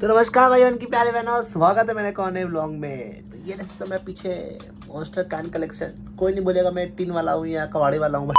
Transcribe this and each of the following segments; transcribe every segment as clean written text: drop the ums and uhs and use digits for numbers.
तो नमस्कार भाई उनकी प्यारे बहनों, स्वागत है मेरे कौन व्लॉग में। तो ये देखो मैं पीछे मॉन्स्टर कैन कलेक्शन, कोई नहीं बोलेगा मैं टीन वाला हूँ या कबाड़ी वाला हूँ।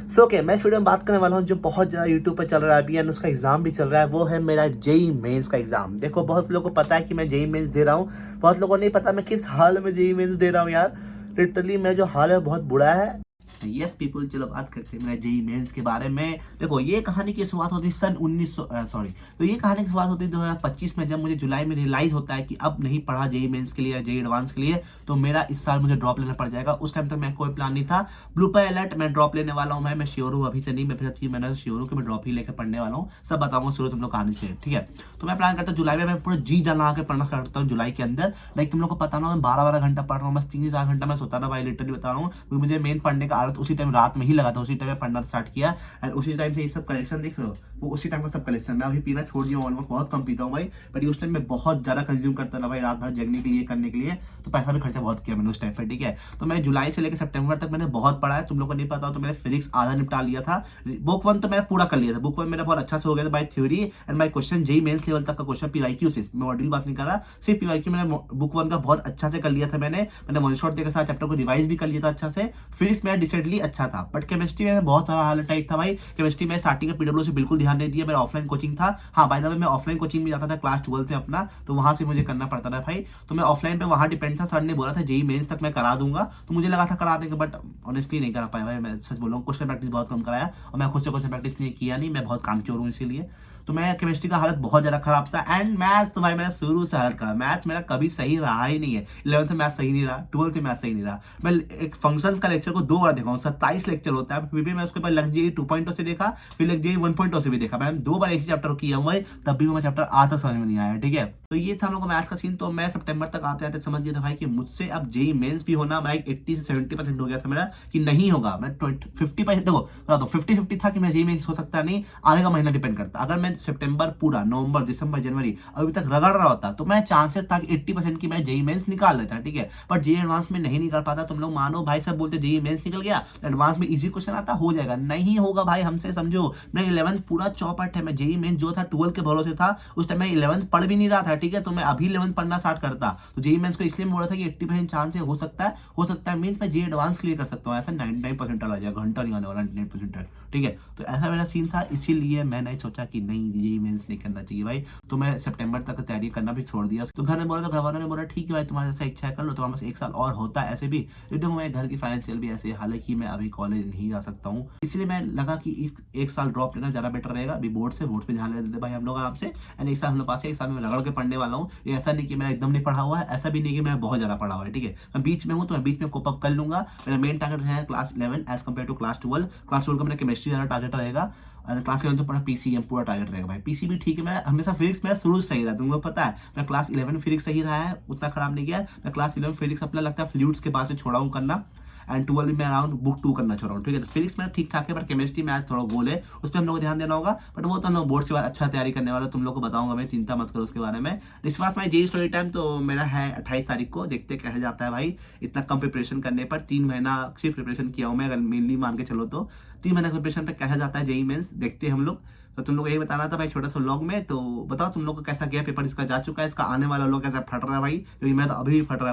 सो ओके, मैं इस वीडियो में बात करने वाला हूँ जो बहुत ज़्यादा यूट्यूब पर चल रहा है अभी, एंड उसका एग्जाम भी चल रहा है। वो है मेरा जेई मेंस का एग्जाम। देखो बहुत लोगों को पता है कि मैं जेई मेंस दे रहा हूँ, बहुत लोगों को नहीं पता मैं किस हाल में जेई मेंस दे रहा हूँ यार। लिटरली मेरा जो हाल है बहुत बुरा है। यस पीपल, चलो बात करते हैं मेरा जेई मेंस के बारे में। देखो ये कहानी की शुरुआत होती है सन 1900 सॉरी, तो ये कहानी की शुरुआत होती है 2025 में, जब मुझे जुलाई में रियलाइज होता है कि अब नहीं पढ़ा जेई मेंस के लिए या जेई एडवांस के लिए, तो मेरा इस साल मुझे ड्रॉप लेना पड़ जाएगा। उस टाइम तक मैं कोई प्लान नहीं था। ब्लूपर अलर्ट, मैं ड्रॉप लेने वाला हूँ। मैं श्योर हूँ अभी से नहीं, मैं फिर मैंने श्योर हूँ कि मैं ड्रॉप ही लेकर पढ़ने वाला हूँ। सब बताऊंगा शुरू तुम लोग कहानी से, ठीक है। तो मैं प्लान करता हूँ जुलाई में मैं पूरा जी जान लगा के पढ़ना करता हूँ जुलाई के अंदर। लाइक तुम लोग को पता ना, मैं 12-12 घंटा पढ़ रहा हूँ, बस 3-4 घंटा मैं सोता था भाई, लिटरली बता रहा हूँ, क्योंकि मुझे मेन पढ़ने का आदत उसी टाइम रात में ही लगा था। उसी टाइम में पढ़ना स्टार्ट किया एंड उसी टाइम से ये सब कलेक्शन देख रहे हो, वो उसी टाइम का सब कलेक्शन। मैं अभी पीना छोड़ दिया हूँ, ऑलमोस्ट बहुत कम पीता हूँ भाई, बट उस टाइम में बहुत ज्यादा कंज्यूम करता था भाई, रात भर जगने के लिए, करने के लिए। तो पैसा भी खर्चा बहुत किया मैंने उस टाइम पर, ठीक है। तो मैं जुलाई से लेकर सितंबर तक मैंने बहुत पढ़ा है। तुम लोग को नहीं पता हो तो मैंने फिजिक्स आधा निपटा लिया था। बुक वन तो मैंने पूरा कर लिया था। बुक वन मेरा बहुत अच्छा से हो गया था by theory and by question. JEE Mains level तक का क्वेश्चन पीवाईक्यू से, मैं मॉड्यूल बात नहीं कर रहा, सिर्फ पीवाईक्यू मैंने बुक वन का बहुत अच्छा से कर लिया था। मैंने वन शॉट के साथ चैप्टर को रिवाइज भी कर लिया था अच्छा से। फिजिक्स मेरा डिसाइडली अच्छा था, बट केमिस्ट्री में बहुत सारा हाल टाइट था भाई। केमिस्ट्री में स्टार्टिंग में पीडब्ल्यू से बिल्कुल ध्यान नहीं दिया। मेरा ऑफलाइन कोचिंग था। हाँ बाय द वे, मैं ऑफलाइन कोचिंग में जाता था क्लास 12 में अपना, तो वहां से मुझे करना पड़ता था भाई। तो मैं ऑफलाइन पे वहां डिपेंड था। सर ने बोला था जेई मेंस तक मैं करा दूंगा, तो मुझे लगा था करा देंगे, बट ऑनेस्टली नहीं करा पाया भाई। मैं सच बोल रहा हूँ, क्वेश्चन प्रैक्टिस बहुत कम कराया और मैं खुद से क्वेश्चन प्रैक्टिस नहीं किया, नहीं मैं बहुत काम चोर हूँ इसीलिए। तो मैं केमिस्ट्री का हालत बहुत ज्यादा खराब था एंड मैथ्स तो भाई मेरा शुरू से हालत खराब। मैथ्स मेरा कभी सही रहा ही नहीं है। 11th में मैथ्स सही नहीं रहा, 12th में मैथ्स सही नहीं रहा। मैं एक फंक्शंस का लेक्चर को 2 बार देखा हूँ, 27 लेक्चर होता है, फिर भी मैं उसके बाद लग जेई 2.0 से देखा, फिर लग जेई 1.0 से भी देखा। मैं 2 बार एक ही चैप्टर किया हुआ है, तब भी मैं चैप्टर आज तक समझ में नहीं आया, ठीक है। तो ये था हम लोग का मैथ्स का सीन। तो मैं सितंबर तक आते आते समझ गया था भाई कि मुझसे अब जेई मेंस भी होना, मैं 80 से 70% हो गया था मेरा कि नहीं होगा। मैं 50%, देखो बता दो, 50-50 था कि मैं जेई मेंस हो सकता नहीं, आगे का महीना डिपेंड करता। अगर मैं सितंबर पूरा, नवंबर, दिसंबर, जनवरी अभी तक रगड़ रहा होता, तो मैं चांसेस था कि 80% की मैं जेई मेंस निकाल लेता, ठीक है। पर जेई एडवांस में नहीं निकाल पाता। तुम लोग मानो भाई, सब बोलते जेई मेंस निकल गया, एडवांस में इजी क्वेश्चन आता, हो जाएगा। नहीं होगा भाई, हमसे समझो। मैं 11th पूरा चौपट है। मैं जेई मेंस जो था 12 के भरोसे था, उस टाइम मैं 11th पढ़ भी नहीं रहा था, ठीक है। तो मैं अभी 11th पढ़ना स्टार्ट करता, तो जेई मेंस को इसलिए बोला था कि 80% चांस है, हो सकता है मींस मैं जेई एडवांस क्लियर कर सकता हूँ। ऐसा 99% आ जाएगा, घंटा नहीं आने वाला 99%, ठीक है। तो ऐसा मेरा सीन था, इसीलिए मैंने सोचा कि नहीं जेई मेंस नहीं करना चाहिए भाई। तो मैं सितंबर तक तैयारी करना भी छोड़ दिया। तो घर में बोला, तो घर वालों ने बोला ठीक है भाई, तुम्हारी जैसा इच्छा है कर लो, तुम्हारे पास 1 साल और होता है। ऐसे भी देखो मैं घर की फाइनेंशियल भी ऐसे हाल है कि मैं अभी कॉलेज नहीं जा सकता हूँ, इसलिए मैं लगा कि एक साल ड्रॉप लेना ज्यादा बेटर रहेगा। अभी बोर्ड पे ध्यान देते भाई हम लोग आराम से। एंड 1 साल हम लोग पास है, 1 साल में रगड़ के पढ़ने वाला हूँ। ये ऐसा नहीं कि मेरा एकदम नहीं पढ़ा हुआ है, ऐसा भी नहीं कि मैं बहुत ज्यादा पढ़ा हुआ है, ठीक है। मैं बीच में हूँ, तो मैं बीच में कोप अप कर लूंगा। मेरा मेन टारगेट है class 11 as compared to class 12। Class 12 का मेरा केमिस्ट्री ज्यादा टारगेट रहेगा, और क्लास 11 तो पूरा पीसीएम पूरा टारगेट रहेगा भाई। पीसी भी ठीक है, मैं हमेशा फिजिक्स मेरा शुरू से सही रहा, तुमको पता है। मैं क्लास 11 फिजिक्स सही रहा है, उतना खराब नहीं गया। मैं क्लास 11 फिजिक्स अपना लगता है फ्लूइड्स के बाद से छोड़ा हूँ करना, एंड 12 में अराउंड बुक 2 करना छोड़ा हूँ, ठीक है। तो फिजिक्स में ठीक ठाक है, पर केमिस्ट्री मैथ्स थोड़ा गोल है, उस पर हम लोग को ध्यान देना होगा। बट वो तो हम लोग बोर्ड के बाद अच्छा तैयारी करने वाला, तुम लोग को बताऊंगा मैं, चिंता मत करो उसके बारे में। इस पास में जेई स्टोरी टाइम तो मेरा है 28 तारीख को, देखते कैसे जाता है भाई। इतना कम प्रिपरेशन करने पर 3 महीना सिर्फ प्रिपरेशन किया हूँ मैं, अगर मेनली मान के चलो तो 3 महीना प्रिपरेशन पर कैसा जाता है जेई मेंस, देखते हैं हम लोग। तो तुम लोग यही बताना था भाई छोटा सा व्लॉग में। तो बताओ तुम लोग को कैसा गया पेपर, इसका जा चुका है, इसका आने वाला लोग कैसा फट रहा है भाई, क्योंकि मैं तो अभी भी फट रहा है।